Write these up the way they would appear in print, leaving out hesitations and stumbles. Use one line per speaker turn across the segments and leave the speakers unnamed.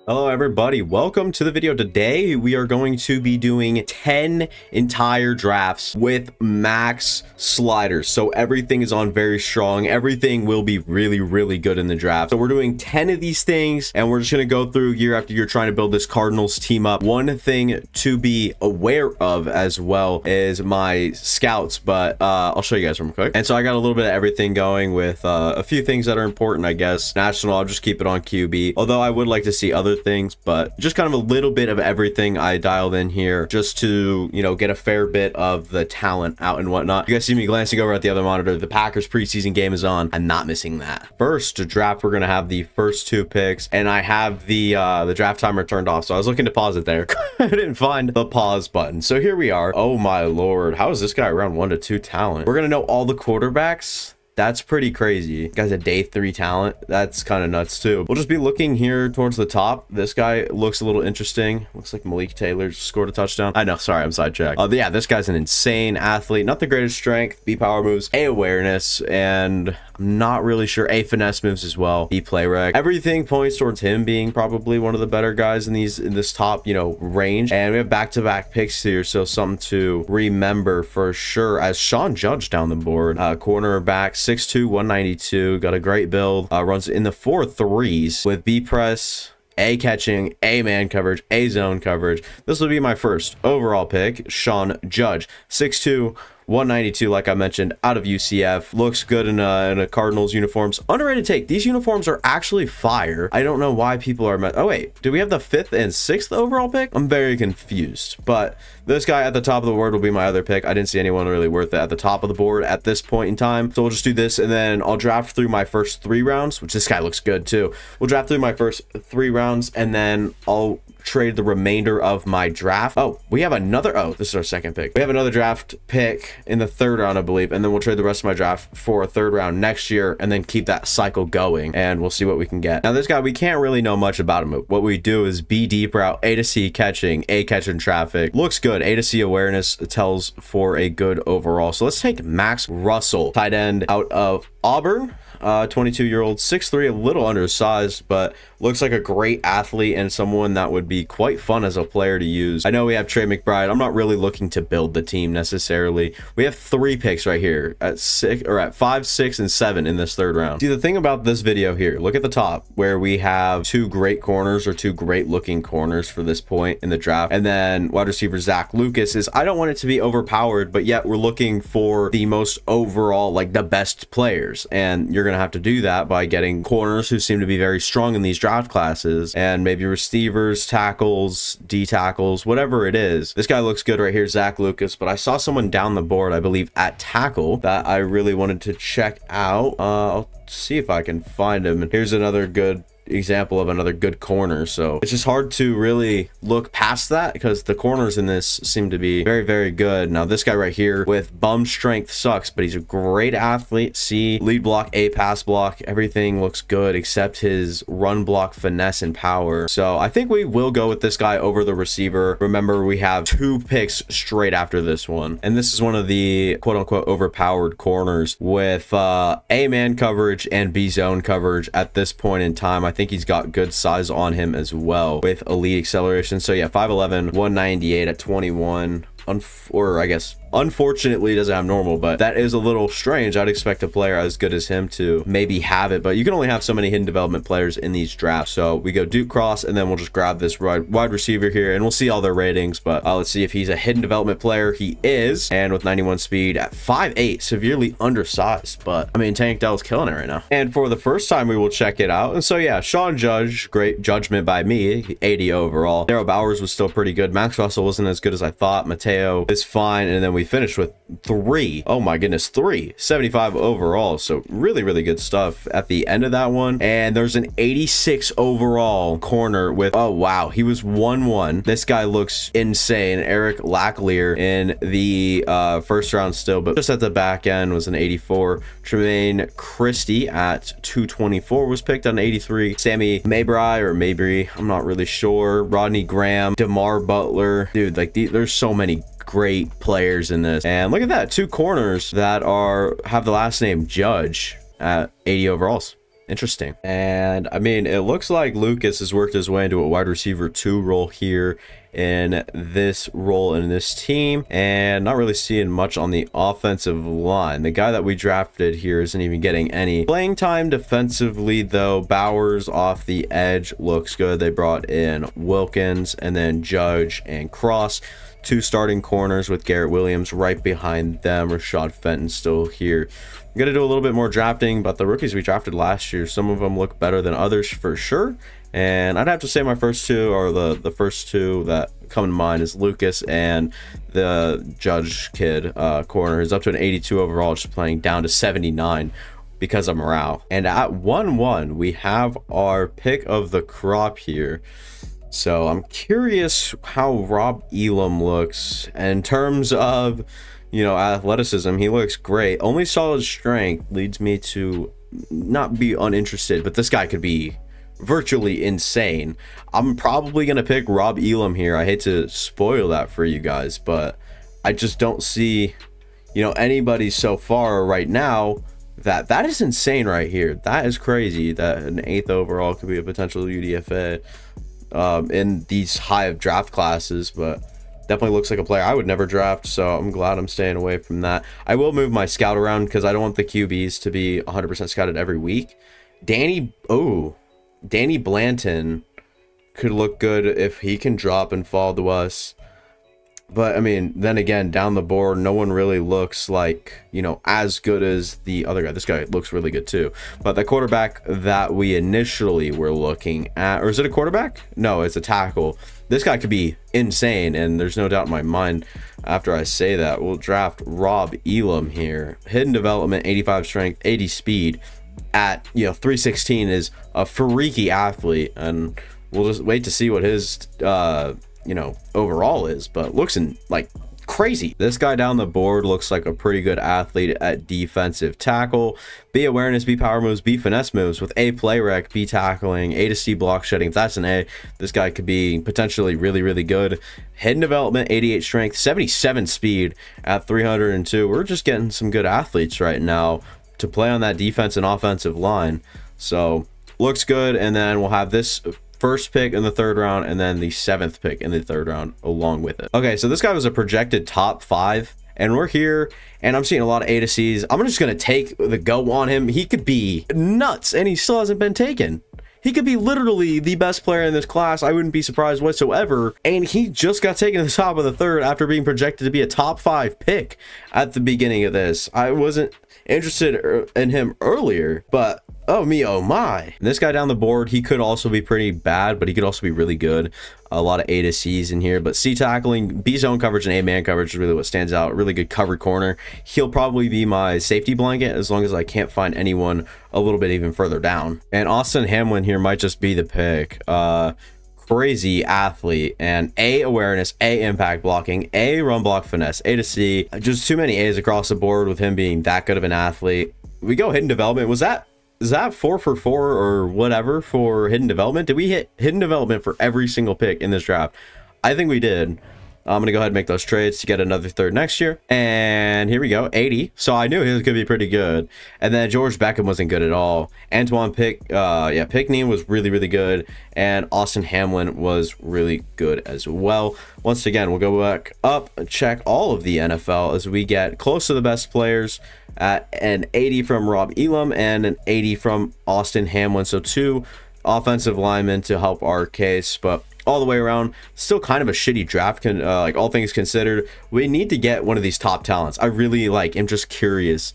Hello everybody, welcome to the video. Today we are going to be doing 10 entire drafts with max sliders. So everything is on very strong. Everything will be really good in the draft. So we're doing 10 of these things and we're just going to go through year after year trying to build this Cardinals team up. One thing to be aware of as well is my scouts, but I'll show you guys real quick. And so I got a little bit of everything going with a few things that are important, I guess. National, I'll just keep it on QB, although I would like to see other things, but just kind of a little bit of everything I dialed in here just to, you know, get a fair bit of the talent out and whatnot. You guys see me glancing over at the other monitor. The Packers preseason game is on. I'm not missing that. First to draft, we're gonna have the first two picks, and I have the draft timer turned off, so I was looking to pause it there. I didn't find the pause button, so here we are. Oh my lord, how is this guy around 1 to 2 talent? We're gonna know all the quarterbacks. That's pretty crazy. Guy's a day 3 talent. That's kind of nuts too. We'll just be looking here towards the top. This guy looks a little interesting. Looks like Malik Taylor just scored a touchdown. I know, sorry, I'm sidetracked. Yeah, this guy's an insane athlete. Not the greatest strength, B power moves, A awareness, and I'm not really sure. A finesse moves as well. B play rec. Everything points towards him being probably one of the better guys in this top, you know, range. And we have back-to-back picks here, so something to remember for sure. As Sean Judge down the board, cornerback, 6'2", 192, got a great build, runs in the 4.3s with B press, A catching, A man coverage, A zone coverage. This will be my first overall pick, Sean Judge, 6'2", 192, like I mentioned, out of UCF. Looks good in a Cardinals uniforms. Underrated take. These uniforms are actually fire. I don't know why people are oh wait, do we have the 5th and 6th overall pick? I'm very confused, but this guy at the top of the board will be my other pick. I didn't see anyone really worth it at the top of the board at this point in time, so we'll just do this, and then I'll draft through my first 3 rounds, which this guy looks good too. We'll draft through my first 3 rounds, and then I'll trade the remainder of my draft. Oh, we have another, oh, this is our second pick. We have another draft pick in the 3rd round, I believe, and then we'll trade the rest of my draft for a 3rd round next year, and then keep that cycle going, and we'll see what we can get. Now this guy, we can't really know much about him. What we do is B deep route, A to C catching, A catching traffic. Looks good. A to C awareness tells for a good overall. So let's take Max Russell, tight end out of Auburn. 22-year-old, 6'3", a little undersized, but looks like a great athlete and someone that would be quite fun as a player to use. I know we have Trey McBride. I'm not really looking to build the team necessarily. We have 3 picks right here at 5, 6, and 7 in this 3rd round. See, the thing about this video here, look at the top where we have 2 great corners, or 2 great looking corners for this point in the draft, and then wide receiver Zach Lucas is, I don't want it to be overpowered, but yet we're looking for the most overall, like the best players, and you're gonna have to do that by getting corners who seem to be very strong in these draft classes, and maybe receivers, tackles, D tackles, whatever it is. This guy looks good right here, Zach Lucas, but I saw someone down the board, I believe at tackle, that I really wanted to check out. I'll see if I can find him. And here's another good example of another good corner, so it's just hard to really look past that because the corners in this seem to be very good. Now this guy right here with bum strength sucks, but he's a great athlete. C lead block, A pass block, everything looks good except his run block, finesse, and power. So I think we will go with this guy over the receiver. Remember, we have 2 picks straight after this one, and this is one of the quote-unquote overpowered corners with A man coverage and B zone coverage at this point in time. I think he's got good size on him as well with elite acceleration. So yeah, 5'11", 198 at 21. Or I guess unfortunately he doesn't have normal, but that is a little strange. I'd expect a player as good as him to maybe have it, but you can only have so many hidden development players in these drafts. So we go Duke Cross, and then we'll just grab this wide receiver here, and we'll see all their ratings, but let's see if he's a hidden development player. He is, and with 91 speed at 5'8", severely undersized, but I mean, Tank Dell's killing it right now. And for the first time, we will check it out. And so yeah, Sean Judge, great judgment by me, 80 overall. Darryl Bowers was still pretty good. Max Russell wasn't as good as I thought. Mateo is fine, and then we finished with 3, oh my goodness, 75 overall. So really good stuff at the end of that one. And there's an 86 overall corner with, oh wow, he was 1-1. This guy looks insane. Eric Lacklear in the 1st round still, but just at the back end was an 84. Tremaine Christie at 224 was picked on 83. Sammy Mabry, I'm not really sure. Rodney Graham, DeMar Butler, dude, like there's so many great players in this. And look at that, 2 corners that have the last name Judge at 80 overalls. Interesting. And I mean, it looks like Lucas has worked his way into a wide receiver 2 role here in this role in this team, and not really seeing much on the offensive line. The guy that we drafted here isn't even getting any playing time defensively, though. Bowers off the edge looks good. They brought in Wilkins and then Judge and Cross, 2 starting corners with Garrett Williams right behind them. Rashad Fenton still here. I'm going to do a little bit more drafting, but the rookies we drafted last year, some of them look better than others for sure. And I'd have to say my first 2, or the first 2 that come to mind, is Lucas and the Judge kid corner. Is up to an 82 overall, just playing down to 79 because of morale. And at 1-1, we have our pick of the crop here. So I'm curious how Rob Elam looks in terms of, you know, athleticism. He looks great. Only solid strength leads me to not be uninterested, but this guy could be virtually insane. I'm probably gonna pick Rob Elam here. I hate to spoil that for you guys, but I just don't see, you know, anybody so far right now that is insane right here. That is crazy that an 8th overall could be a potential UDFA in these high of draft classes, but definitely looks like a player I would never draft, so I'm glad I'm staying away from that. I will move my scout around because I don't want the QBs to be 100% scouted every week. Danny Blanton could look good if he can drop and fall to us. But I mean, then again, down the board, no one really looks like, you know, as good as the other guy. This guy looks really good too. But the quarterback that we initially were looking at, or is it a quarterback? No, it's a tackle. This guy could be insane, and there's no doubt in my mind after I say that. We'll draft Rob Elam here. Hidden development, 85 strength, 80 speed. At, you know, 316 is a freaky athlete, and we'll just wait to see what his you know, overall is, but looks like crazy. This guy down the board looks like a pretty good athlete at defensive tackle. B awareness, B power moves, B finesse moves with A play rec, B tackling, A to C block shedding. If that's an A, this guy could be potentially really good. Hidden development, 88 strength, 77 speed at 302. We're just getting some good athletes right now to play on that defense and offensive line, so looks good. And then we'll have this first pick in the 3rd round and then the 7th pick in the 3rd round along with it. Okay, so this guy was a projected top 5, and we're here, and I'm seeing a lot of A to C's. I'm just gonna take the go on him. He could be nuts, and he still hasn't been taken. He could be literally the best player in this class. I wouldn't be surprised whatsoever. And he just got taken to the top of the 3rd after being projected to be a top 5 pick at the beginning of this. I wasn't interested in him earlier, but oh me, oh my. And this guy down the board, he could also be pretty bad, but he could also be really good. A lot of A to C's in here, but C tackling, B zone coverage, and A man coverage is really what stands out. Really good covered corner. He'll probably be my safety blanket as long as I can't find anyone a little bit even further down. And Austin Hamlin here might just be the pick. Crazy athlete, and A awareness, A impact blocking, A run block finesse, A to C. Just too many A's across the board with him being that good of an athlete. We go hidden development. Is that 4 for 4 or whatever for hidden development? Did we hit hidden development for every single pick in this draft? I think we did. I'm gonna go ahead and make those trades to get another 3rd next year. And here we go, 80. So I knew he was gonna be pretty good. And then George Beckham wasn't good at all. Antoine Pickney was really good. And Austin Hamlin was really good as well. Once again, we'll go back up and check all of the NFL as we get close to the best players at an 80 from Rob Elam and an 80 from Austin Hamlin. So 2 offensive linemen to help our case, but all the way around, still kind of a shitty draft, like all things considered. We need to get one of these top talents. I really am just curious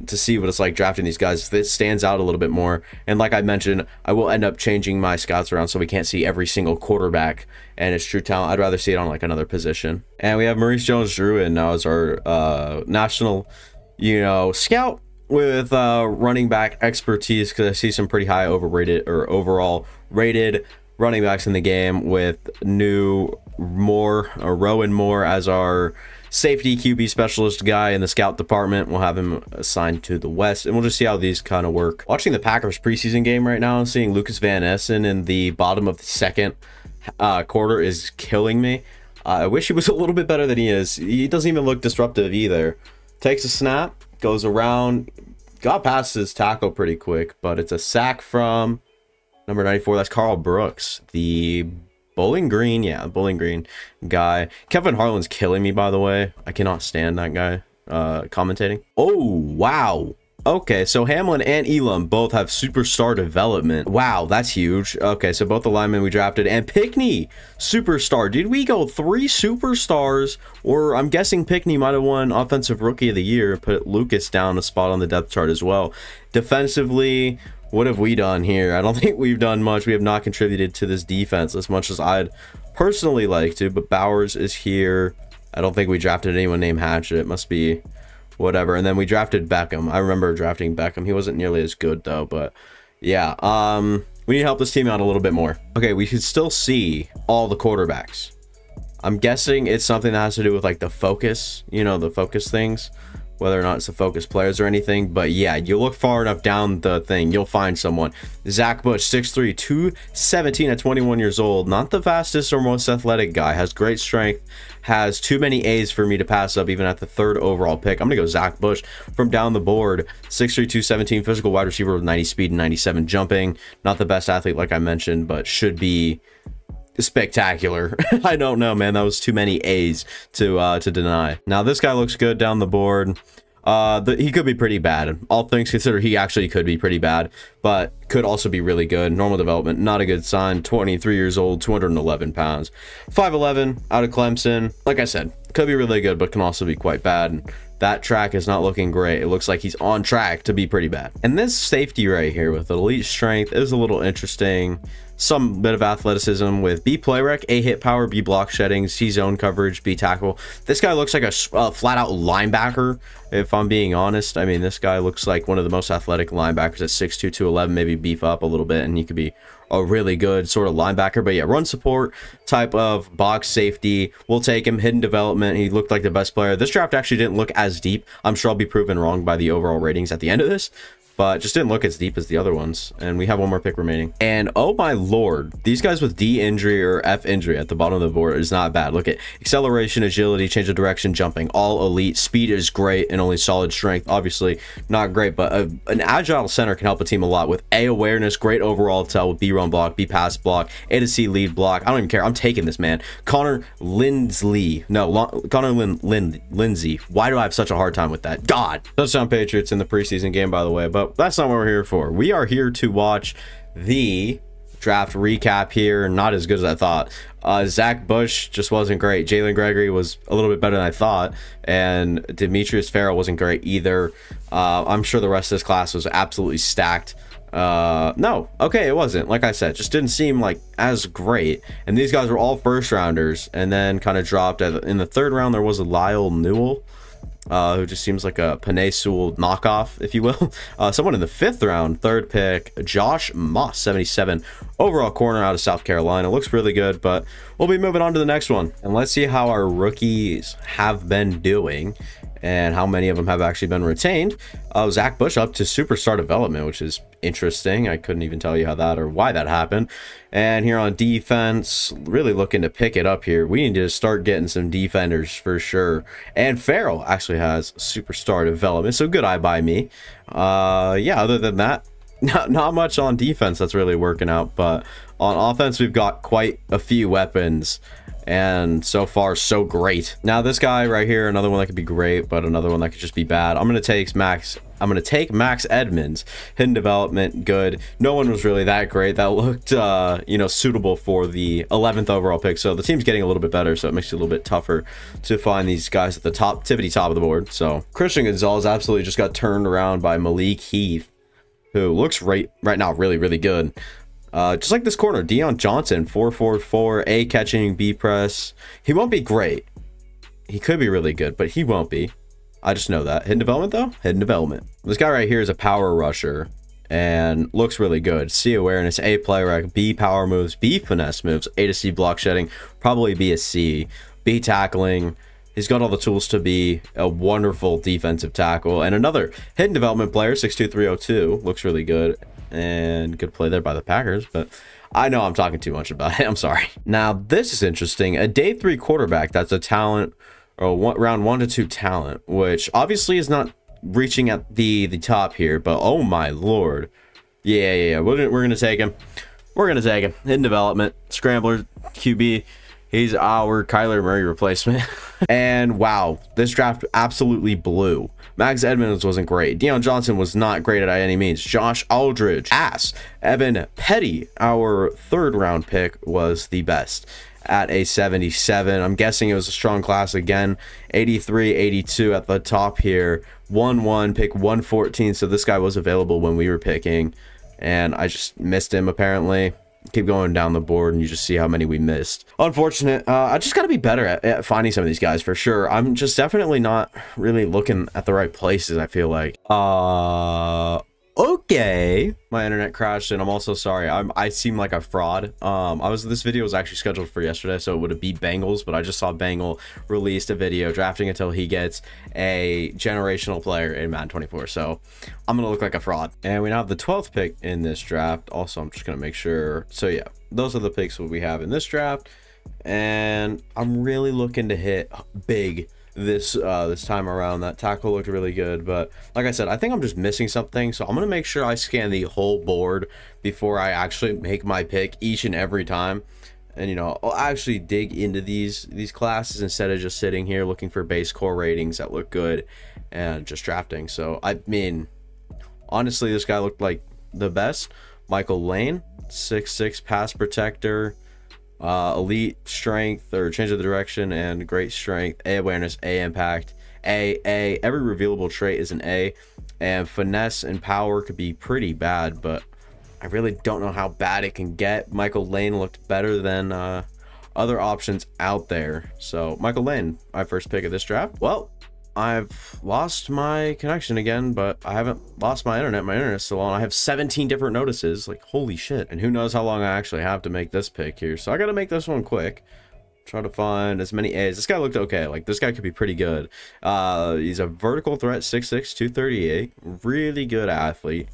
to see what it's like drafting these guys. If it stands out a little bit more, and like I mentioned, I will end up changing my scouts around so we can't see every single quarterback and its true talent. I'd rather see it on like another position. And we have Maurice Jones-Drew in now as our national, you know, scout with running back expertise, because I see some pretty high overrated or overall rated running backs in the game, with Rowan Moore as our safety QB specialist guy in the scout department. We'll have him assigned to the West, and we'll just see how these kind of work. Watching the Packers preseason game right now and seeing Lucas Van Essen in the bottom of the 2nd quarter is killing me. I wish he was a little bit better than he is. He doesn't even look disruptive either. Takes a snap, goes around, got past his tackle pretty quick, but it's a sack from number 94. That's Carl Brooks, the Bowling Green. Yeah, Bowling Green guy. Kevin Harlan's killing me, by the way. I cannot stand that guy commentating. Oh, wow. Okay, so Hamlin and Elam both have superstar development. Wow, that's huge. Okay, so both the linemen we drafted, and Pickney, superstar. Did we go 3 superstars? Or I'm guessing Pickney might have won Offensive Rookie of the Year, put Lucas down a spot on the depth chart as well. Defensively, what have we done here? I don't think we've done much. We have not contributed to this defense as much as I'd personally like to, but Bowers is here. I don't think we drafted anyone named Hatchet. It must be whatever. And then we drafted Beckham. I remember drafting Beckham. He wasn't nearly as good though, but yeah, we need to help this team out a little bit more. Okay, we should still see all the quarterbacks. I'm guessing it's something that has to do with like the focus, you know, the focus things, whether or not it's the focus players or anything. But yeah, you look far enough down the thing, you'll find someone. Zach Bush, 6'3", 217 at 21 years old. Not the fastest or most athletic guy. Has great strength. Has too many A's for me to pass up even at the 3rd overall pick. I'm going to go Zach Bush from down the board. 6'3", 217, physical wide receiver with 90 speed and 97 jumping. Not the best athlete like I mentioned, but should be spectacular. I don't know, man. That was too many A's to deny. Now this guy looks good down the board. He could be pretty bad. All things considered, he actually could be pretty bad, but could also be really good. Normal development, not a good sign. 23 years old, 211 pounds, 5'11", out of Clemson. Like I said, could be really good, but can also be quite bad. And that track is not looking great. It looks like he's on track to be pretty bad. And this safety right here with elite strength is a little interesting. Some bit of athleticism with B play rec, A hit power, B block shedding, C zone coverage, B tackle. This guy looks like a flat out linebacker, if I'm being honest. I mean, this guy looks like one of the most athletic linebackers at 6'2", 211, maybe beef up a little bit, and he could be a really good sort of linebacker. But yeah, run support type of box safety, we'll take him. Hidden development, he looked like the best player. This draft actually didn't look as deep. I'm sure I'll be proven wrong by the overall ratings at the end of this, but just didn't look as deep as the other ones. And we have one more pick remaining. And oh my lord, these guys with D injury or F injury at the bottom of the board is not bad. Look at acceleration, agility, change of direction, jumping, all elite. Speed is great and only solid strength. Obviously not great, but an agile center can help a team a lot with A awareness, great overall tell with B run block, B pass block, A to C lead block. I don't even care. I'm taking this, man. Connor Lindsey. Why do I have such a hard time with that? God. Touchdown Patriots in the preseason game, by the way, but that's not what we're here for. We are here to watch the draft recap here. Not as good as I thought. Zach Bush just wasn't great. Jalen Gregory was a little bit better than I thought, and Demetrius Farrell wasn't great either. I'm sure the rest of this class was absolutely stacked. No, okay, it wasn't. Like I said, just didn't seem like as great. And these guys were all first rounders, and then kind of dropped in the 3rd round. There was a Lyle Newell, who just seems like a Penei Sewell knockoff, if you will. Someone in the 5th round, 3rd pick, Josh Moss, 77, overall corner out of South Carolina. Looks really good, but we'll be moving on to the next one. And let's see how our rookies have been doing and how many of them have actually been retained. Zach Bush up to superstar development, which is interesting. I couldn't even tell you how that or why that happened. And here on defense, really looking to pick it up here. We need to start getting some defenders for sure. And Farrell actually has superstar development, so good eye by me. Yeah, other than that, not much on defense that's really working out, but on offense we've got quite a few weapons, and so far so great. Now this guy right here, another one that could be great, but another one that could just be bad. I'm going to take Max Edmonds. Hidden development, good. No one was really that great. That looked, you know, suitable for the 11th overall pick. So the team's getting a little bit better, so it makes it a little bit tougher to find these guys at the tippity top of the board. So Christian Gonzalez absolutely just got turned around by Malik Heath, who looks right now really, really good. Just like this corner, Deion Johnson, 4.44, A catching, B press. He won't be great. He could be really good, but he won't be. I just know that. Hidden development though? Hidden development. This guy right here is a power rusher and looks really good. C awareness, A play rec, B power moves, B finesse moves, A to C block shedding, probably B a C, B tackling. He's got all the tools to be a wonderful defensive tackle. And another hidden development player, 6'2", 302, looks really good. And good play there by the Packers, but I know I'm talking too much about it. I'm sorry. Now, this is interesting. A day 3 quarterback that's a talent, or round 1 to 2 talent, which obviously is not reaching at the top here, but oh my lord. Yeah. We're gonna take him. We're gonna take him in development. Scrambler QB. He's our Kyler Murray replacement. And wow, this draft absolutely blew. Max Edmonds wasn't great. Deion Johnson was not great at any means. Josh Aldridge, ass. Evan Petty, our 3rd round pick, was the best at a 77. I'm guessing it was a strong class again. 83, 82 at the top here. 1-1, pick 114. So this guy was available when we were picking, and I just missed him apparently. Keep going down the board and you just see how many we missed. Unfortunate. I just got to be better at finding some of these guys for sure. I'm just definitely not really looking at the right places, I feel like. Okay. My internet crashed and I'm also sorry. I seem like a fraud. This video was actually scheduled for yesterday, so it would have beat Bengals, but I just saw Bengal released a video drafting until he gets a generational player in Madden 24. So I'm gonna look like a fraud. And we now have the 12th pick in this draft. Also, I'm just gonna make sure. So yeah, those are the picks what we have in this draft. And I'm really looking to hit big this time around. That tackle looked really good, but like I said, I think I'm just missing something, so I'm gonna make sure I scan the whole board before I actually make my pick each and every time. And you know, I'll actually dig into these classes instead of just sitting here looking for base core ratings that look good and just drafting. So I mean, honestly, this guy looked like the best. Michael Lane, 6'6" pass protector, elite strength or change of the direction and great strength, A awareness, A impact, A. Every revealable trait is an A, and finesse and power could be pretty bad, but I really don't know how bad it can get. Michael Lane looked better than other options out there. So Michael Lane, my first pick of this draft. Well, I've lost my connection again, but I haven't lost my internet. My internet's still on. I have 17 different notices. Like, holy shit. And who knows how long I actually have to make this pick here. So I got to make this one quick. Try to find as many A's. This guy looked okay. Like, this guy could be pretty good. He's a vertical threat, 6'6", 238. Really good athlete.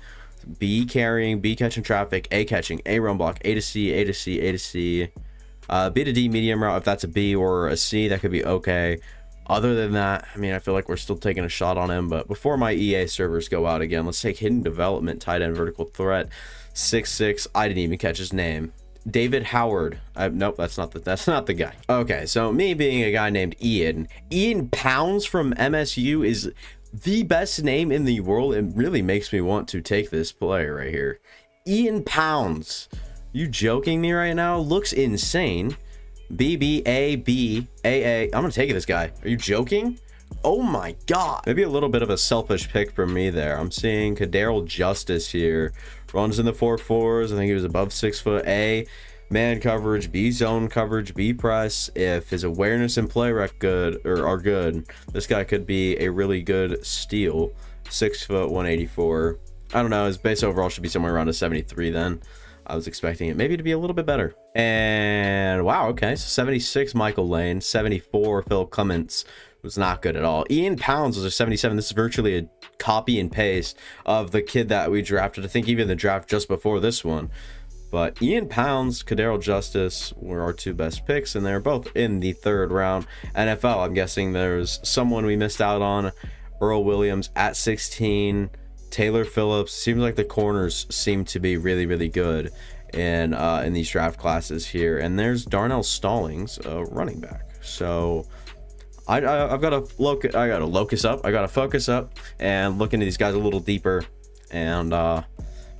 B carrying, B catching traffic, A catching, A run block, A to C, A to C, A to C. B to D medium route. If that's a B or a C, that could be okay. Other than that, I mean, I feel like we're still taking a shot on him. But before my EA servers go out again, let's take hidden development, tight end, vertical threat, 6'6". I didn't even catch his name. David Howard. Nope, that's not the guy. Okay, so me being a guy named Ian Pounds from MSU is the best name in the world. It really makes me want to take this player right here. Ian Pounds. You joking me right now? Looks insane. BBABAA. I'm gonna take this guy. Are you joking? Oh my god. Maybe a little bit of a selfish pick from me there. I'm seeing Kadarrell Justice here. Runs in the 4.4s. I think he was above 6 foot. A man coverage, B zone coverage, B press. If his awareness and play rec are good, this guy could be a really good steal. 6 foot, 184. I don't know. His base overall should be somewhere around a 73 then. I was expecting it maybe to be a little bit better. And wow, okay, so 76 Michael Lane, 74 Phil Clements. Was not good at all. Ian Pounds was a 77. This is virtually a copy and paste of the kid that we drafted. I think even the draft just before this one. But Ian Pounds, Kadarrell Justice were our two best picks, and they're both in the 3rd round. NFL, I'm guessing there's someone we missed out on. Earl Williams at 16. Taylor Phillips. Seems like the corners seem to be really, really good in these draft classes here. And there's Darnell Stallings, running back. So I've got to locus up. I got to focus up and look into these guys a little deeper, and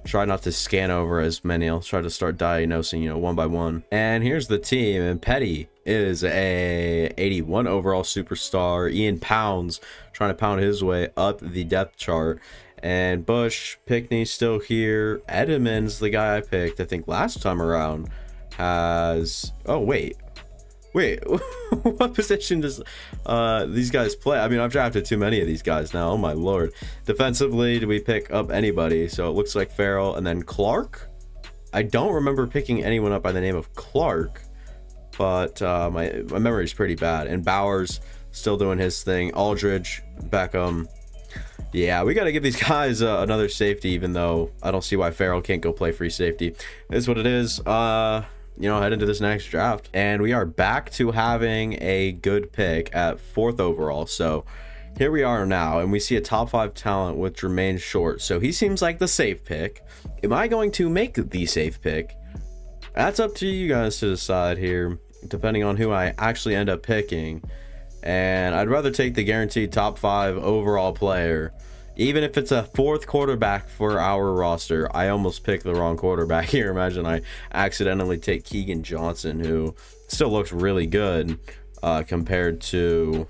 try not to scan over as many. I'll try to start diagnosing, you know, one by one. And here's the team. And Petty is a 81 overall superstar. Ian Pounds trying to pound his way up the depth chart. And Bush, Pickney still here. Edmonds, the guy I picked, I think last time around, has... Oh, wait. What position does these guys play? I mean, I've drafted too many of these guys now. Oh, my lord. Defensively, do we pick up anybody? So it looks like Farrell and then Clark. I don't remember picking anyone up by the name of Clark, but my memory is pretty bad. And Bowers still doing his thing. Aldridge, Beckham. Yeah, we got to give these guys another safety, even though I don't see why Farrell can't go play free safety. It is what it is. You know, head into this next draft. And we are back to having a good pick at 4th overall. So here we are now, and we see a top 5 talent with Jermaine Short. So he seems like the safe pick. Am I going to make the safe pick? That's up to you guys to decide here, depending on who I actually end up picking. And I'd rather take the guaranteed top 5 overall player. Even if it's a 4th quarterback for our roster. I almost picked the wrong quarterback here. Imagine I accidentally take Keegan Johnson, who still looks really good compared to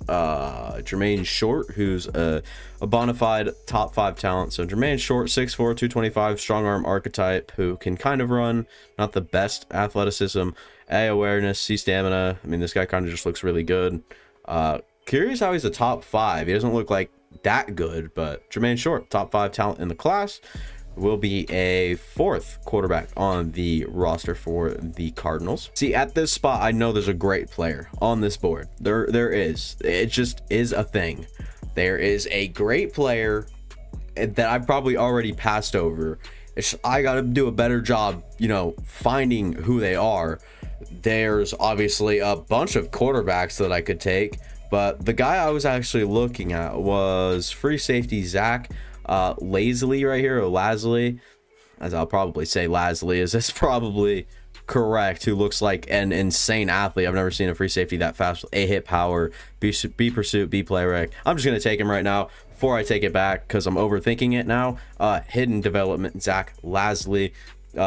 Jermaine Short, who's a bona fide top 5 talent. So Jermaine Short, 6'4", 225, strong arm archetype, who can kind of run, not the best athleticism, A awareness, C stamina. I mean, this guy kind of just looks really good. Curious how he's a top 5. He doesn't look like that good, but Jermaine Short, top 5 talent in the class, will be a 4th quarterback on the roster for the Cardinals. See, at this spot, I know there's a great player on this board. There is. It just is a thing. There is a great player that I probably already passed over. I got to do a better job, you know, finding who they are. There's obviously a bunch of quarterbacks that I could take, but the guy I was actually looking at was free safety Zach Lazily right here, or Lasley, as I'll probably say Lasley, is this probably correct, who looks like an insane athlete. I've never seen a free safety that fast with A hit power, B pursuit, B play rec. I'm just gonna take him right now before I take it back because I'm overthinking it now. Hidden development Zach Lasley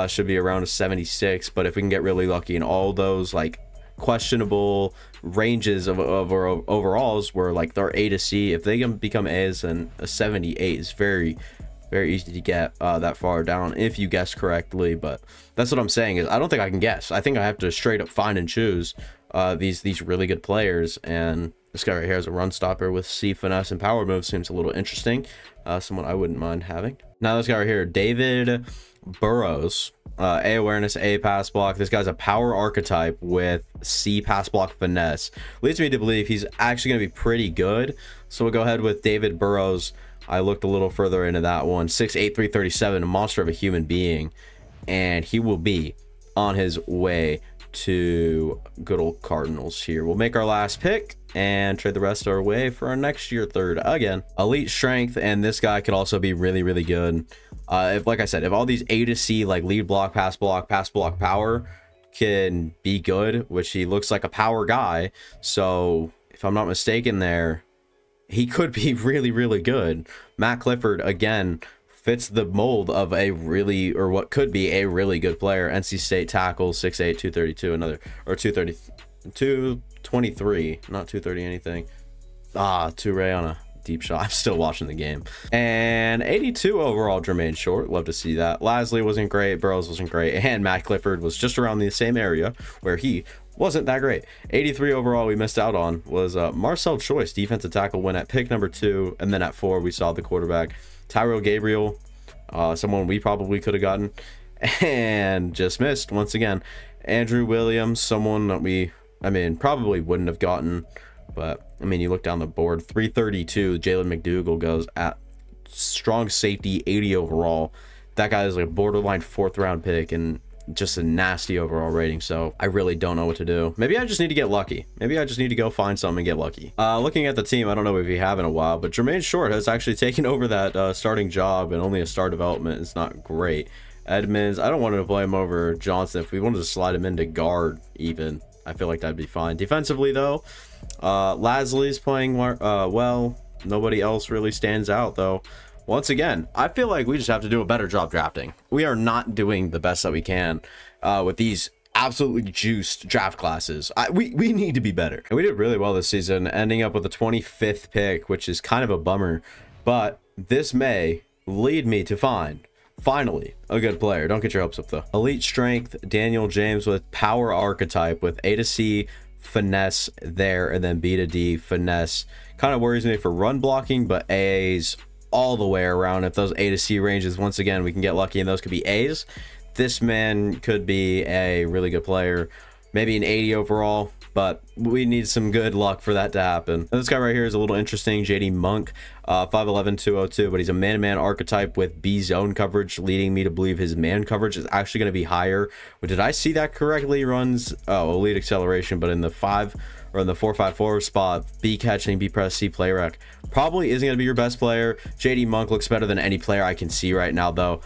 should be around a 76, but if we can get really lucky in all those like questionable ranges of our overalls where like they're A to C, if they can become A's, then a 78 is very easy to get that far down if you guess correctly. But that's what I'm saying, is I don't think I can guess. I think I have to straight up find and choose these really good players. And this guy right here is a run stopper with C finesse and power moves. Seems a little interesting, someone I wouldn't mind having. Now this guy right here, David Burrows, A awareness, A pass block. This guy's a power archetype with C pass block finesse. Leads me to believe he's actually going to be pretty good. So we'll go ahead with David Burrows. I looked a little further into that one. 6'8", 337, a monster of a human being. And he will be on his way to good old Cardinals here. We'll make our last pick and trade the rest our way for our next year 3rd again. Elite strength, and this guy could also be really good. If, like I said, if all these A to C, like lead block, pass block, power can be good, which he looks like a power guy. So if I'm not mistaken there, he could be really good. Matt Clifford, again, fits the mold of a really, or what could be a really good player. NC State tackle, 6'8", 232, another, or 230, 223, not 230 anything. Toure on a deep shot. I'm still watching the game. And 82 overall Jermaine Short, love to see that. Lasley wasn't great, Burrows wasn't great, and Matt Clifford was just around the same area where he wasn't that great. 83 overall we missed out on was Marcel Choice, defensive tackle, went at pick number 2, and then at 4 we saw the quarterback Tyrell Gabriel, someone we probably could have gotten and just missed once again. Andrew Williams, someone that we, I mean, probably wouldn't have gotten, but I mean, you look down the board, 332, Jalen McDougal goes at strong safety, 80 overall. That guy is like a borderline 4th round pick and just a nasty overall rating. So I really don't know what to do. Maybe I just need to get lucky. Maybe I just need to go find something and get lucky. Looking at the team, I don't know if you have in a while, but Jermaine Short has actually taken over that starting job, and only a star development is not great. Edmonds, I don't want to play him over Johnson. If we wanted to slide him into guard even, I feel like that'd be fine. Defensively though, Lasley's playing well. Nobody else really stands out though. Once again, I feel like we just have to do a better job drafting. We are not doing the best that we can with these absolutely juiced draft classes. We need to be better. And we did really well this season, ending up with a 25th pick, which is kind of a bummer. But this may lead me to find, finally, a good player. Don't get your hopes up though. Elite strength, Daniel James with power archetype with A to C finesse there, and then B to D finesse. Kind of worries me for run blocking, but A's all the way around. If those A to C ranges, once again, we can get lucky and those could be A's. This man could be a really good player. maybe an 80 overall, but we need some good luck for that to happen. And this guy right here is a little interesting, JD Monk, 5'11", 202, but he's a man-to-man archetype with B zone coverage, leading me to believe his man coverage is actually going to be higher. But did I see that correctly? Runs elite acceleration, but in the 4-5-4 spot, B catching, B press, C play rec probably isn't going to be your best player. JD Monk looks better than any player I can see right now, though.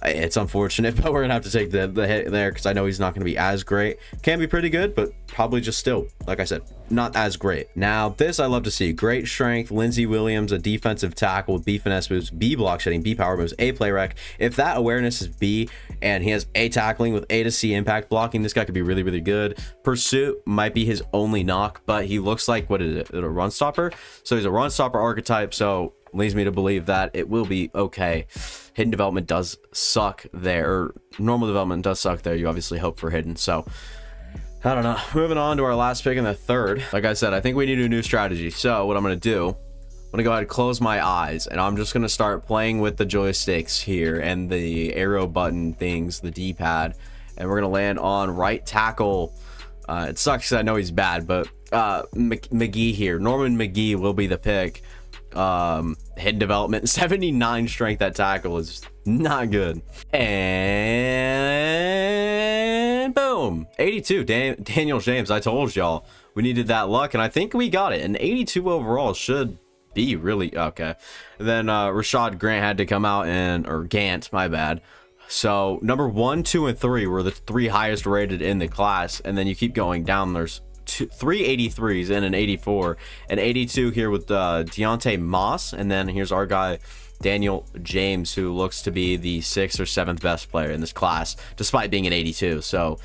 It's unfortunate, but we're gonna have to take the hit there because I know he's not going to be as great. Can be pretty good, but probably just still, like I said, not as great. Now this I love to see. Great strength, Lindsey Williams, a defensive tackle with B finesse moves, B block shedding, B power moves, A play rec. If that awareness is B and he has A tackling with A to C impact blocking, this guy could be really, really good. Pursuit might be his only knock, but he looks like, what is it, a run stopper? So he's a run stopper archetype, so leads me to believe that it will be okay. Hidden development does suck there, or normal development does suck there. You obviously hope for hidden, so I don't know. Moving on to our last pick in the third. Like I said, I think we need a new strategy. So what I'm going to do, I'm going to go ahead and close my eyes, and I'm just going to start playing with the joysticks here and the arrow button things, the D-pad, and we're going to land on right tackle. It sucks because I know he's bad, but McGee here. Norman McGee will be the pick. Hidden development, 79 strength at tackle is not good. And boom, 82. Daniel James, I told y'all we needed that luck, and I think we got it. An 82 overall should be really okay. Then Rashad Grant had to come out, and or Gant, my bad. So number 1, 2, and 3 were the 3 highest rated in the class, and then you keep going down. There's 3 83s and an 84, and 82 here with Deontay Moss, and then here's our guy Daniel James, who looks to be the 6th or 7th best player in this class despite being an 82. So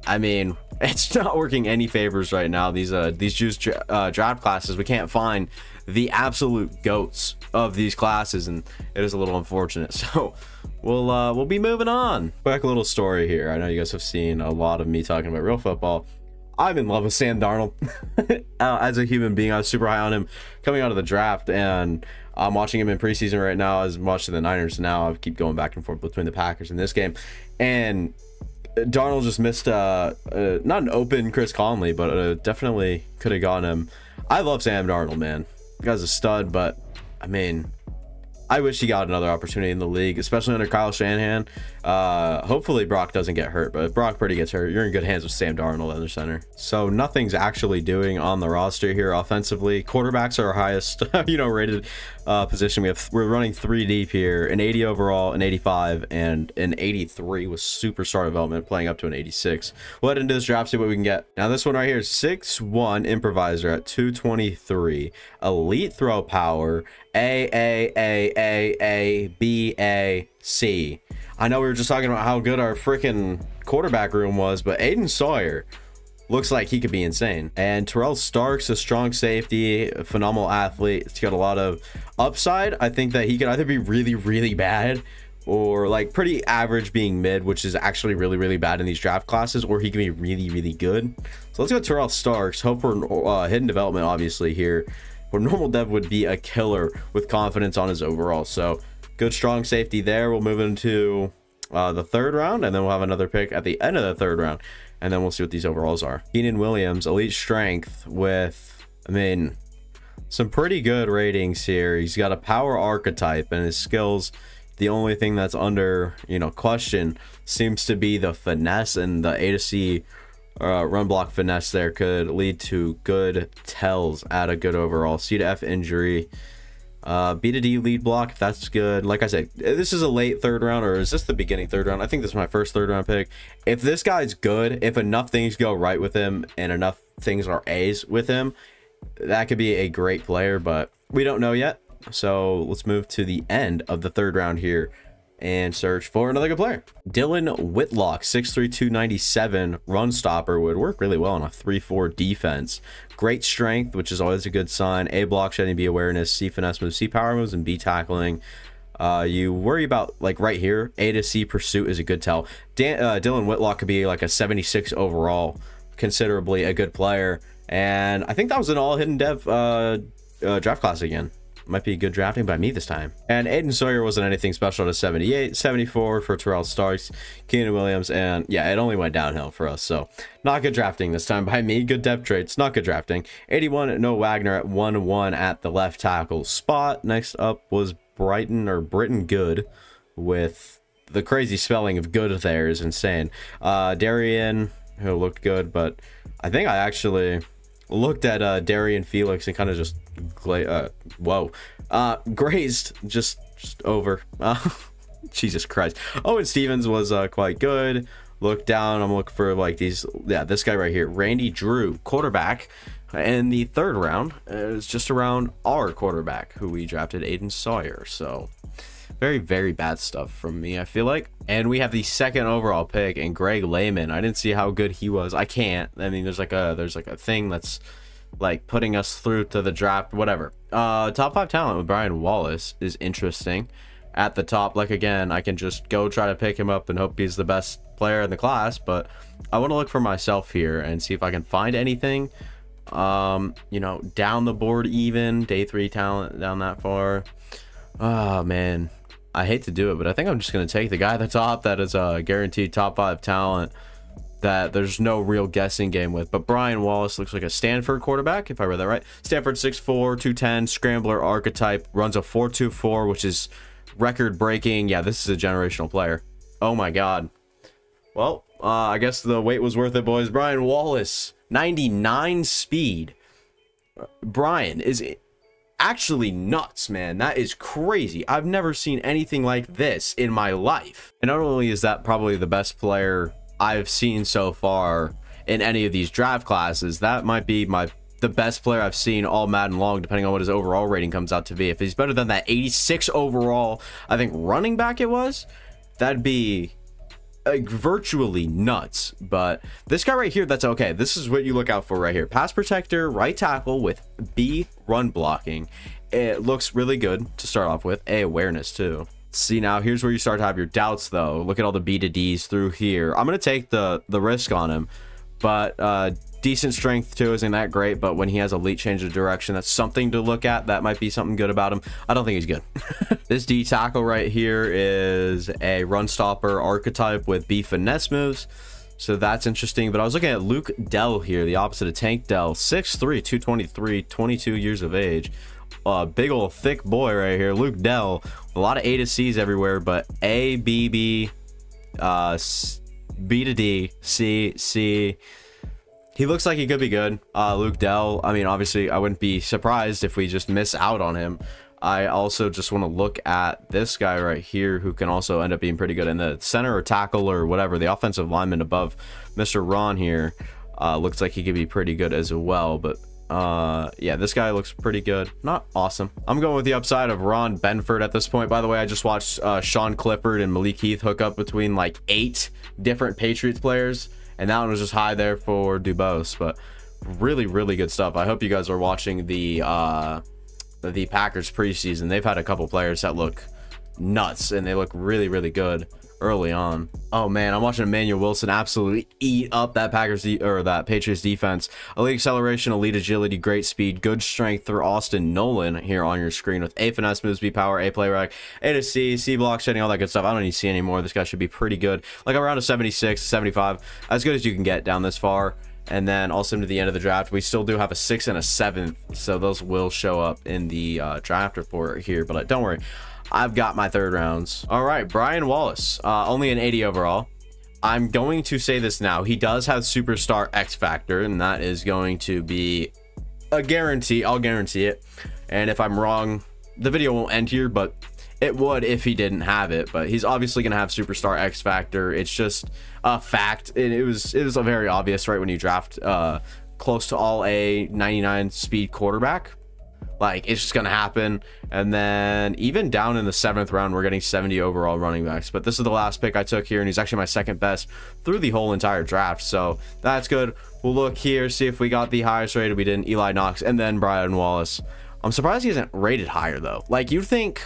I mean, it's not working any favors right now. These juice draft classes, we can't find the absolute goats of these classes, and it is a little unfortunate. So we'll be moving on. Quick little story here. I know you guys have seen a lot of me talking about real football. I'm in love with Sam Darnold. As a human being, I was super high on him coming out of the draft, and I'm watching him in preseason right now. As I'm watching the Niners now, I keep going back and forth between the Packers in this game, and Darnold just missed not an open Chris Conley, but definitely could have gotten him. I love Sam Darnold, man. The guy's a stud, but I mean, I wish he got another opportunity in the league, especially under Kyle Shanahan. Hopefully Brock doesn't get hurt, but if Brock Purdy gets hurt, you're in good hands with Sam Darnold under center. So nothing's actually doing on the roster here offensively. Quarterbacks are our highest rated position. We're running 3 deep here, an 80 overall, an 85, and an 83 with superstar development playing up to an 86. We'll head into this draft, see what we can get. Now this one right here is 6'1" improviser at 223, elite throw power, A, I know we were just talking about how good our freaking quarterback room was, but Aiden Sawyer looks like he could be insane. And Terrell Starks, a strong safety, a phenomenal athlete. He's got a lot of upside. I think that he could either be really, really bad or like pretty average being mid, which is actually really, really bad in these draft classes, or he can be really, really good. So let's go Terrell Starks. Hope for hidden development, obviously, here. Where normal dev would be a killer with confidence on his overall. So good strong safety there. We'll move into the 3rd round, and then we'll have another pick at the end of the 3rd round, and then we'll see what these overalls are. Keenan Williams, elite strength with, I mean, some pretty good ratings here. He's got a power archetype, and his skills, the only thing that's under question seems to be the finesse, and the A to C run block finesse there could lead to good tells at a good overall. C to F injury, B to D lead block, if that's good. Like I said, this is a late 3rd round, or is this the beginning 3rd round? I think this is my first 3rd round pick. If this guy's good, if enough things go right with him and enough things are A's with him, that could be a great player, but we don't know yet. So let's move to the end of the 3rd round here and search for another good player. Dylan Whitlock, 6'3", 297, run stopper, would work really well on a 3-4 defense. Great strength, which is always a good sign. A block shedding, B awareness, C finesse moves, C power moves, and B tackling. You worry about, like right here, A to C pursuit is a good tell. Dylan Whitlock could be like a 76 overall, considerably a good player. And I think that was an all hidden dev draft class again. might be good drafting by me this time. And Aiden Sawyer wasn't anything special to 78, 74 for Terrell Starks, Keenan Williams, and yeah, it only went downhill for us. So not good drafting this time by me. Good depth traits, not good drafting. 81, Noah Wagner at 1-1 at the left tackle spot. Next up was Britton Good, with the crazy spelling of good there is insane. Darian, who looked good, but I think I actually looked at Darian Felix and kind of just grazed just over. Jesus Christ. Owen Stevens was quite good. Look down, I'm looking for like these, yeah, this guy right here, Randy Drew, quarterback. And the third round is just around our quarterback, who we drafted, Aiden Sawyer. So very, very bad stuff from me, I feel like. And we have the second overall pick in Greg Lehman. I didn't see how good he was. I can't. I mean, there's like a thing that's like putting us through to the draft, whatever. Top 5 talent with Brian Wallace is interesting. At the top, like, again, I can just go try to pick him up and hope he's the best player in the class, but I want to look for myself here and see if I can find anything, you know, down the board, even day 3 talent down that far. Oh man, I hate to do it, but I think I'm just going to take the guy at the top that is a guaranteed top 5 talent that there's no real guessing game with. But Brian Wallace looks like a Stanford quarterback, if I read that right. Stanford, 6'4", 210, scrambler archetype, runs a 4.24, which is record breaking. Yeah, this is a generational player. Oh my god. Well, I guess the wait was worth it, boys. Brian Wallace, 99 speed. Brian is actually nuts, man. That is crazy. I've never seen anything like this in my life. And not only is that probably the best player I've seen so far in any of these draft classes, that might be the best player I've seen all Madden long, depending on what his overall rating comes out to be. If he's better than that 86 overall, I think running back it was, that'd be virtually nuts. But this guy right here, that's okay. This is what you look out for right here. Pass protector, right tackle with B run blocking. It looks really good to start off with. A awareness too. See, now here's where you start to have your doubts though. Look at all the B to D's through here. I'm gonna take the risk on him, but decent strength too isn't that great. But when he has elite change of direction, that's something to look at. That might be something good about him. I don't think he's good. This D tackle right here is a run stopper archetype with B finesse moves, so that's interesting. But I was looking at Luke Dell here, the opposite of Tank Dell, 6'3", 223, 22 years of age. Big old thick boy right here, Luke Dell. A lot of A to C's everywhere, but A, B, B, B to D, C, C. He looks like he could be good. Luke Dell, I mean, obviously, I wouldn't be surprised if we just miss out on him. I also just want to look at this guy right here, who can also end up being pretty good in the center or tackle or whatever. The offensive lineman above Mr. Ron here looks like he could be pretty good as well. But yeah, this guy looks pretty good. Not awesome. I'm going with the upside of Ron Benford at this point. By the way, I just watched Sean Clifford and Malik Heath hook up between like 8 different Patriots players, and that one was just high there for Dubose. But really, really good stuff. I hope you guys are watching the Packers preseason. They've had a couple players that look nuts, and they look really, really good early on. Oh man, I'm watching Emmanuel Wilson absolutely eat up that that Patriots defense. Elite acceleration, elite agility, great speed, good strength through Austin Nolan here on your screen with A finesse moves, B power, A play rec, A to C, C block shedding, all that good stuff. I don't need to see anymore. This guy should be pretty good, like around a 76, 75, as good as you can get down this far. And then also to the end of the draft, we still do have a 6th and a 7th, so those will show up in the draft report here. But don't worry, I've got my 3rd rounds. All right, Brian Wallace, only an 80 overall. I'm going to say this now. He does have superstar X factor, and that is going to be a guarantee. I'll guarantee it. And if I'm wrong, the video won't end here, but it would if he didn't have it. But he's obviously going to have superstar X factor. It's just a fact. It was a very obvious right when you draft close to all A 99 speed quarterback. Like, it's just gonna happen. And then even down in the 7th round, we're getting 70 overall running backs. But this is the last pick I took here, and he's actually my 2nd best through the whole entire draft, so that's good. We'll look here, see if we got the highest rated. We didn't. Eli Knox, and then Brian Wallace. I'm surprised he isn't rated higher though. Like, you'd think,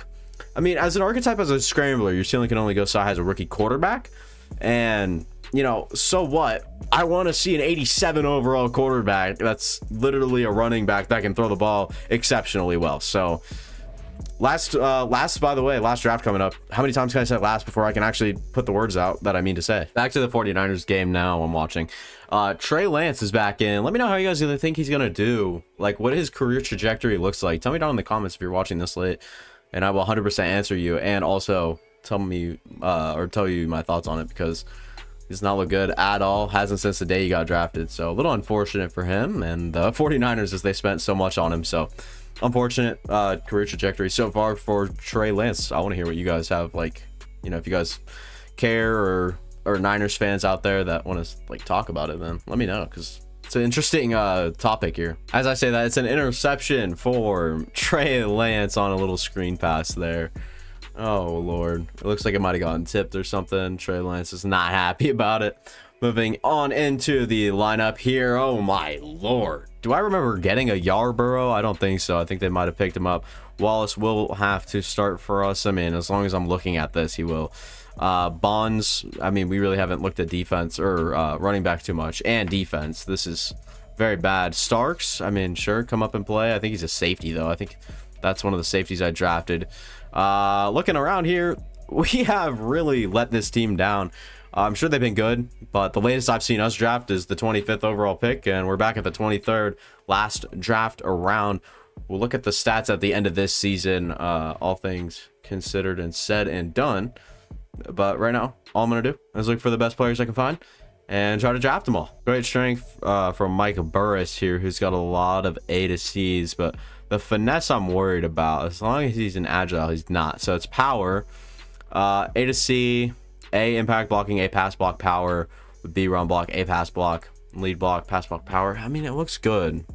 I mean, as an archetype, as a scrambler, your ceiling can only go so high as a rookie quarterback. And you know, so what? I want to see an 87 overall quarterback that's literally a running back that can throw the ball exceptionally well. So Last by the way, last draft coming up. How many times can I say last before I can actually put the words out that I mean to say? Back to the 49ers game now. I'm watching. Trey Lance is back in. Let me know how you guys think he's gonna do, like what his career trajectory looks like. Tell me down in the comments if you're watching this late, and I will 100% answer you, and also tell me or tell you my thoughts on it, because he does not look good at all. Hasn't since the day he got drafted. So a little unfortunate for him and the 49ers, as they spent so much on him. So unfortunate career trajectory so far for Trey Lance. I want to hear what you guys have, like, you know, if you guys care, or Niners fans out there that want to like talk about it, then let me know, because it's an interesting topic here. As I say that, it's an interception for Trey Lance on a little screen pass there. Oh Lord, it looks like it might have gotten tipped or something. Trey Lance is not happy about it. Moving on into the lineup here. Oh my Lord, do I remember getting a Yarborough? I don't think so. I think they might have picked him up. Wallace will have to start for us. I mean, as long as I'm looking at this, he will. Bonds, I mean, we really haven't looked at defense or running back too much, and defense. This is very bad. Starks, I mean, sure, come up and play. I think he's a safety though. I think that's one of the safeties I drafted. Looking around here, we have really let this team down. I'm sure they've been good, but the latest I've seen us draft is the 25th overall pick, and we're back at the 23rd last draft around. We'll look at the stats at the end of this season, all things considered and said and done. But right now, all I'm going to do is look for the best players I can find and try to draft them all. Great strength from Mike Burris here, who's got a lot of A to C's, but the finesse I'm worried about. As long as he's an agile, he's not. So it's power, A to C, A impact blocking, A pass block, power, with B run block, A pass block, lead block, pass block, power. I mean, it looks good.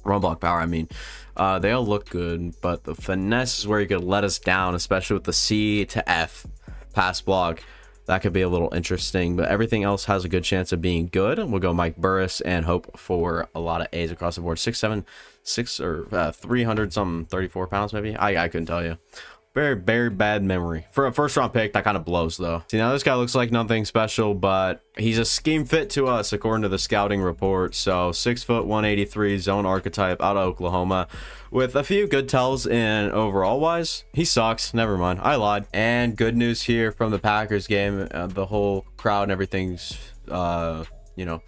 Run block, power, I mean, they all look good, but the finesse is where you could let us down, especially with the C to F pass block. That could be a little interesting, but everything else has a good chance of being good. We'll go Mike Burris and hope for a lot of A's across the board. 6'7", 300 something, 34 pounds maybe. I couldn't tell you. Very bad memory for a first round pick. That kind of blows though. See, now this guy looks like nothing special, but he's a scheme fit to us according to the scouting report. So 6 foot 183, zone archetype, out of Oklahoma, with a few good tells in overall wise. He sucks. Never mind, I lied. And good news here from the Packers game. The whole crowd and everything's you know,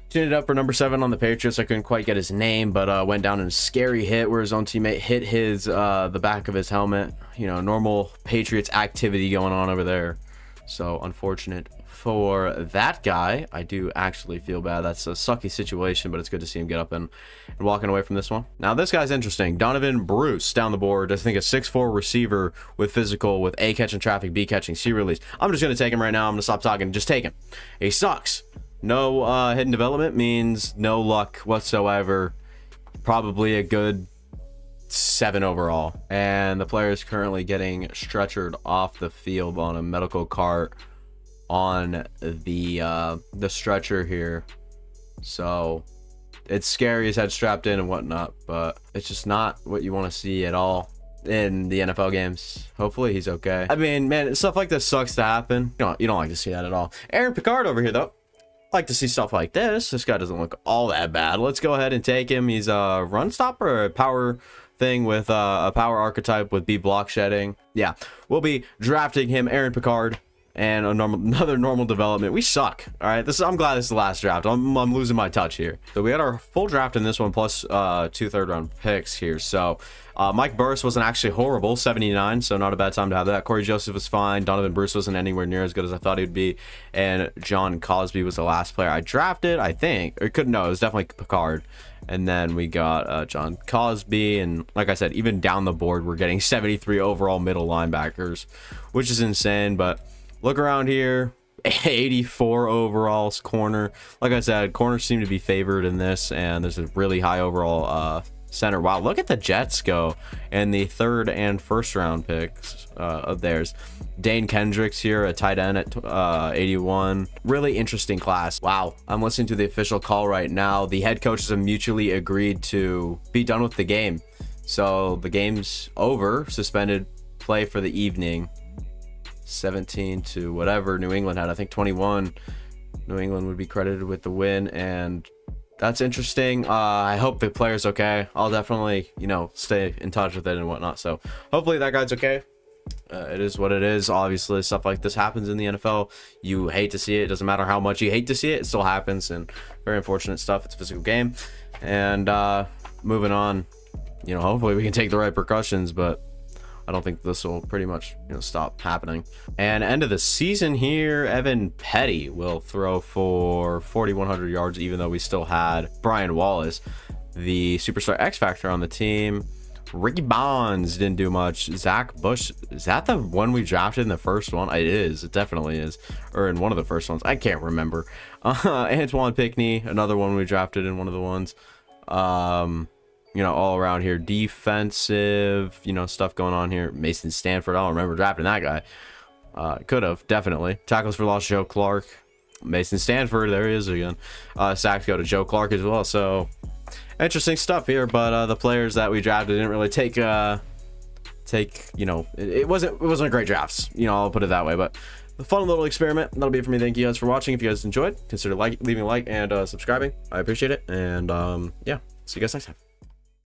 tuned it up for number 7 on the Patriots. I couldn't quite get his name, but went down in a scary hit where his own teammate hit his the back of his helmet. You know, normal Patriots activity going on over there. So unfortunate for that guy. I do actually feel bad. That's a sucky situation, but it's good to see him get up and walking away from this one. Now this guy's interesting. Donovan Bruce down the board. I think a 6'4" receiver with physical, with A catching traffic, B catching, C release. I'm just gonna take him right now. I'm gonna stop talking. Just take him. He sucks. No hidden development means no luck whatsoever. Probably a good 7 overall. And the player is currently getting stretchered off the field on a medical cart on the stretcher here. So it's scary, his head strapped in and whatnot, but it's just not what you want to see at all in the NFL games. Hopefully he's okay. I mean, man, stuff like this sucks to happen. You don't like to see that at all. Aaron Picard over here though. Like to see stuff like this. This guy doesn't look all that bad. Let's go ahead and take him. He's a run stopper, a power thing with a power archetype with B block shedding. Yeah, we'll be drafting him, Aaron Picard, and another normal development. We suck. All right, I'm glad this is the last draft. I'm losing my touch here. So we had our full draft in this one, plus 2 third-round picks here. So Mike Burris wasn't actually horrible, 79, so not a bad time to have that. Corey Joseph was fine. Donovan Bruce wasn't anywhere near as good as I thought he would be. And John Cosby was the last player I drafted, I think. Or couldn't know, it was definitely Picard. And then we got John Cosby. And like I said, even down the board, we're getting 73 overall middle linebackers, which is insane. But look around here, 84 overall corner. Like I said, corners seem to be favored in this, and there's a really high overall center. Wow, look at the Jets go and the 3rd and 1st round picks of theirs. Dane Kendricks here, a tight end at 81. Really interesting class. Wow, I'm listening to the official call right now. The head coaches have mutually agreed to be done with the game, so the game's over. Suspended play for the evening. 17 to whatever New England had. I think 21. New England would be credited with the win, and that's interesting. I hope the player's okay. I'll definitely, you know, stay in touch with it and whatnot. So hopefully that guy's okay. It is what it is. Obviously, stuff like this happens in the NFL. You hate to see it. It doesn't matter how much you hate to see it. It still happens, and very unfortunate stuff. It's a physical game. And moving on, you know, hopefully we can take the right precautions, but I don't think this will pretty much, you know, stop happening. And end of the season here, Evan Petty will throw for 4,100 yards, even though we still had Brian Wallace, the superstar X Factor on the team. Ricky Bonds didn't do much. Zach Bush, is that the one we drafted in the first one? It is. It definitely is. Or in one of the first ones. I can't remember. Antoine Pickney, another one we drafted in one of the ones. You know, all around here, defensive, you know, stuff going on here. Mason Stanford, I don't remember drafting that guy. Could have, definitely. Tackles for loss, Joe Clark. Mason Stanford, there he is again. Sacks go to Joe Clark as well. So interesting stuff here, but the players that we drafted didn't really take you know, it wasn't a great drafts, you know, I'll put it that way. But a fun little experiment. That'll be it for me. Thank you guys for watching. If you guys enjoyed, consider leaving a like and subscribing. I appreciate it. And yeah, see you guys next time.